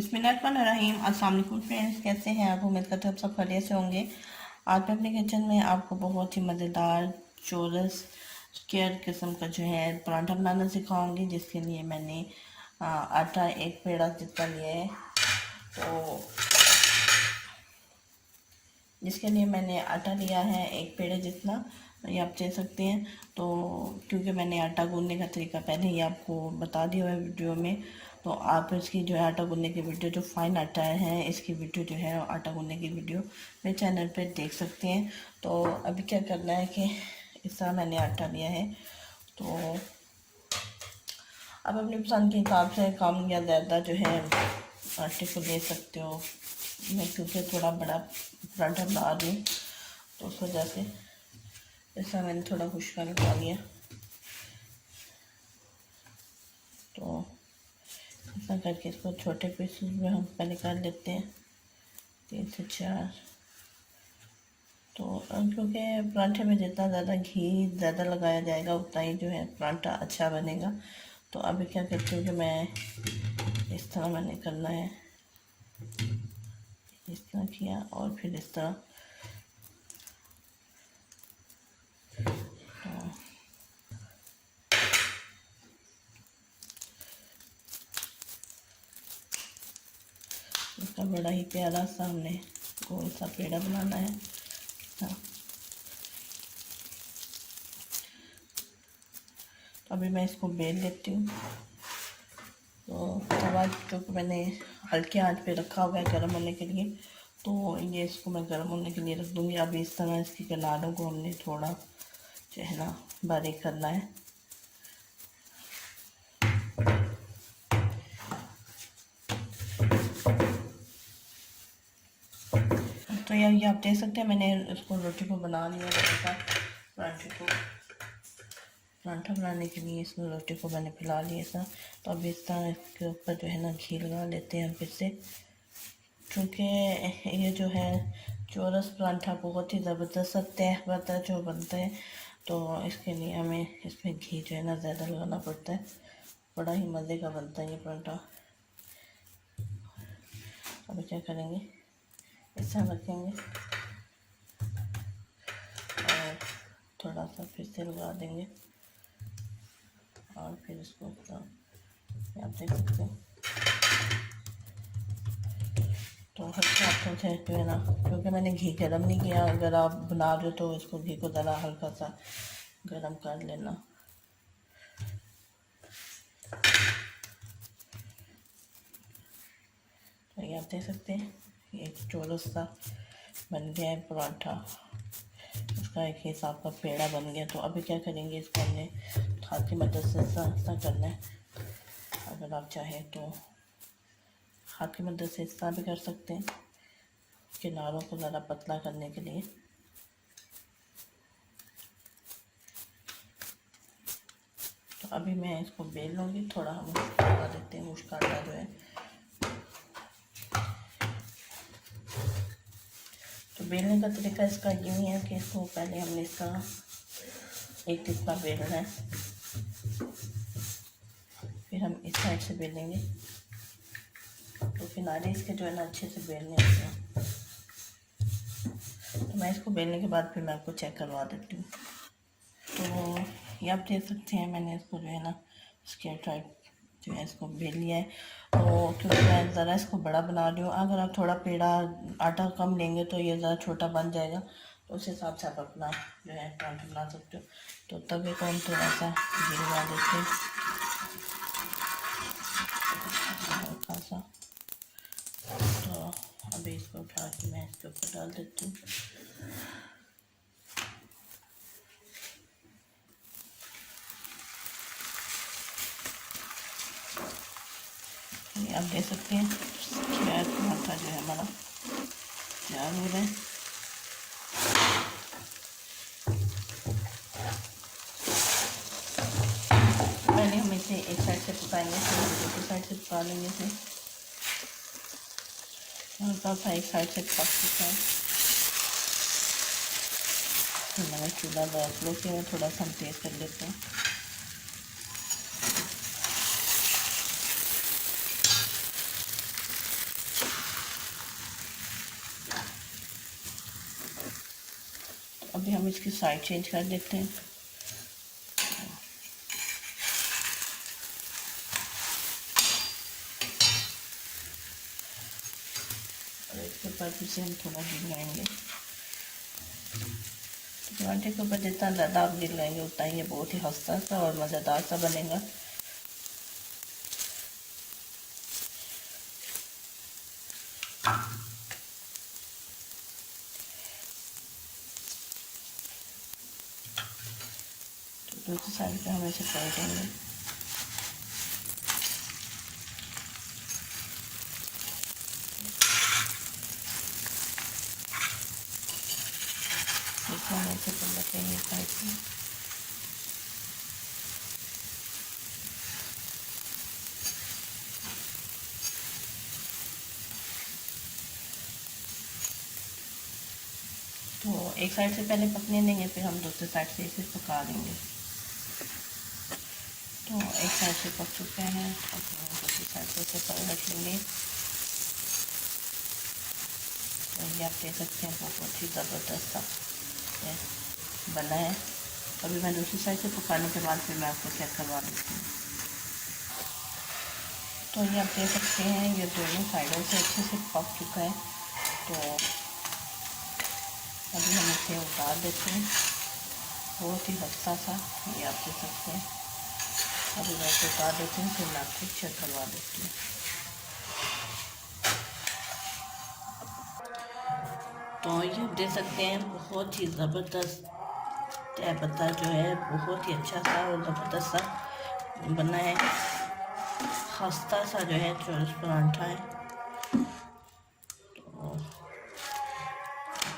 बिस्मिल्लाहिर्रहमानिर्रहीम। अस्सलाम वालेकुम फ्रेंड्स, कैसे हैं आप? उम्मीद करते हैं आप सब खैरियत से होंगे। आज मैं अपने किचन में आपको बहुत ही मज़ेदार चोरस केयर किस्म का जो है पराठा बनाना सिखाऊंगी, जिसके लिए मैंने आटा एक पेड़ा जितना लिया है। तो जिसके लिए मैंने आटा लिया है एक पेड़े जितना, ये आप दे सकते हैं। तो क्योंकि मैंने आटा गूंदने का तरीका पहले ही आपको बता दिया है वीडियो में, तो आप इसकी जो है आटा गूंदने की वीडियो, जो फाइन आटा है इसकी वीडियो जो है आटा गूंदने की वीडियो मेरे चैनल पे देख सकते हैं। तो अभी क्या करना है कि इस तरह मैंने आटा लिया है। तो आप अपनी पसंद के हिसाब से कम या ज़्यादा जो है आटे को ले सकते हो। मैं क्योंकि थोड़ा बड़ा पराठा बना रही हूँ तो उस वजह से ऐसा मैंने थोड़ा खुश्का निकाल लिया। तो ऐसा करके इसको छोटे पीसेस में हम पहले कर लेते हैं, 3 से 4। तो क्योंकि पराठे में जितना ज़्यादा घी ज़्यादा लगाया जाएगा उतना ही जो है पराठा अच्छा बनेगा। तो अभी क्या करती हूँ कि मैं इस तरह मैंने करना है, इस तरह किया और फिर इस तरह। तो इसका बड़ा ही प्यारा सा हमने गोल सा पेड़ा बनाना है। हाँ। तो अभी मैं इसको बेल लेती हूँ। तो तवा जो मैंने हल्के आंच पे रखा हुआ है गर्म होने के लिए, तो ये इसको मैं गर्म होने के लिए रख दूँगी। अभी इस तरह इसकी किनारों को हमने थोड़ा जो है ना बारीक करना है। तो यार ये आप देख सकते हैं मैंने इसको रोटी को बना लिया है। पराठा बनाने के लिए इसमें रोटी को मैंने फैला लिया था। तो अब इस तरह इसके ऊपर जो है ना घी लगा लेते हैं फिर से, क्योंकि ये जो है चोरस पराठा बहुत ही ज़बरदस्त तह पता जो बनता है। तो इसके लिए हमें इसमें घी जो है ना ज़्यादा लगाना पड़ता है, बड़ा ही मज़े का बनता है ये पराठा। अभी क्या करेंगे, इस तरह रखेंगे और थोड़ा सा फिर से लगा देंगे और फिर इसको आप देख सकते हैं। तो हल्के हाथों से जो है ना, क्योंकि मैंने घी गरम नहीं किया, अगर आप बना रहे हो तो इसको घी को ज़रा हल्का सा गरम कर लेना। तो ये आप देख सकते हैं एक चौरस सा बन गया है पराठा, उसका एक हिसाब का पेड़ा बन गया। तो अभी क्या करेंगे, इसको हमने हाथ की मदद से ऐसा करना है। अगर आप चाहें तो हाथ की मदद से इस तरह भी कर सकते हैं, किनारों को ज़रा पतला करने के लिए। तो अभी मैं इसको बेल लूँगी, थोड़ा हम लगा देते हैं मुश्क आटा जो है। तो बेलने का तरीका इसका यूँ है कि इसको पहले हमने इसका एक टिक्का बेलना है, फिर हम इस साइड से बेलेंगे तो किनारे इसके जो है ना अच्छे से बेलने होते हैं। तो मैं इसको बेलने के बाद फिर मैं आपको चेक करवा देती हूँ। तो ये आप देख सकते हैं मैंने इसको जो है ना स्क्वायर टाइप जो है इसको बेल लिया है। तो क्योंकि मैं ज़रा इसको बड़ा बना रही हूँ, अगर आप थोड़ा पेड़ा आटा कम लेंगे तो ये ज़रा छोटा बन जाएगा। तो उस हिसाब से आप अपना जो है पराठा बना सकते हो। तो तवे को हम थोड़ा सा घी लगा देते हैं हल्का सा। तो अभी इसको उठा के मैं इसके ऊपर डाल देती हूँ। आप देख सकते हैं खैर पराठा जो है हमारा तैयार हो रहा है। पहले हम इसे एक साइड से पकाएंगे, फिर दूसरी साइड से पका लेंगे इसे। हल्का सा एक साइड से पक चुका है। तो मैंने चूल्हा गैस लो के थोड़ा सा हम तेज़ कर लेते हैं। अभी हम इसकी साइड चेंज कर देते हैं। और इसके ऊपर फिर से हम थोड़ा घी लगाएंगे। पराठे के ऊपर जितना ज़्यादा आप घी लगाएंगे उतना ही ये बहुत ही हंसता सा और मज़ेदार सा बनेगा। तो दूसरी साइड पे हम ऐसे कर देंगे। हम ऐसे कर लेते हैं साइड पे। तो एक साइड से पहले पकने देंगे, फिर हम दूसरी साइड से इसे पका देंगे। तो एक साइड से पक चुके हैं और फिर हम दूसरी साइड से इसे पलट लेंगे। तो ये आप देख सकते हैं बहुत ही ज़बरदस्त सा बना है। अभी मैं दूसरी साइड से पकाने के बाद फिर मैं आपको चेक करवा देती हूँ। तो ये आप देख सकते हैं ये दोनों साइडों से अच्छे से पक चुका है। तो अभी हम इसे उतार देते हैं। बहुत ही हल्का सा ये आप देख सकते हैं। अभी मैं इसे उतार देती हूँ, फिर मैं आपको चेक करवा देती हूँ। तो ये देख सकते हैं बहुत ही ज़बरदस्त पत्ता जो है बहुत ही अच्छा सा और ज़बरदस्त सा बना है। खस्ता सा जो है चोरस पराठा है। तो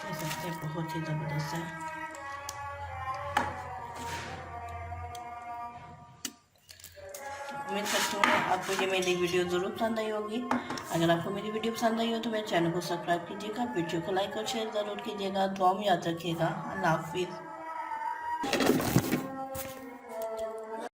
देख सकते हैं बहुत ही ज़बरदस्त है। उम्मीद करती हूँ आपको ये मेरी वीडियो ज़रूर पसंद आई होगी। अगर आपको मेरी वीडियो पसंद आई हो तो मेरे चैनल को सब्सक्राइब कीजिएगा, वीडियो को लाइक और शेयर ज़रूर कीजिएगा। दुआ में याद रखिएगा। अल्लाह हाफिज़।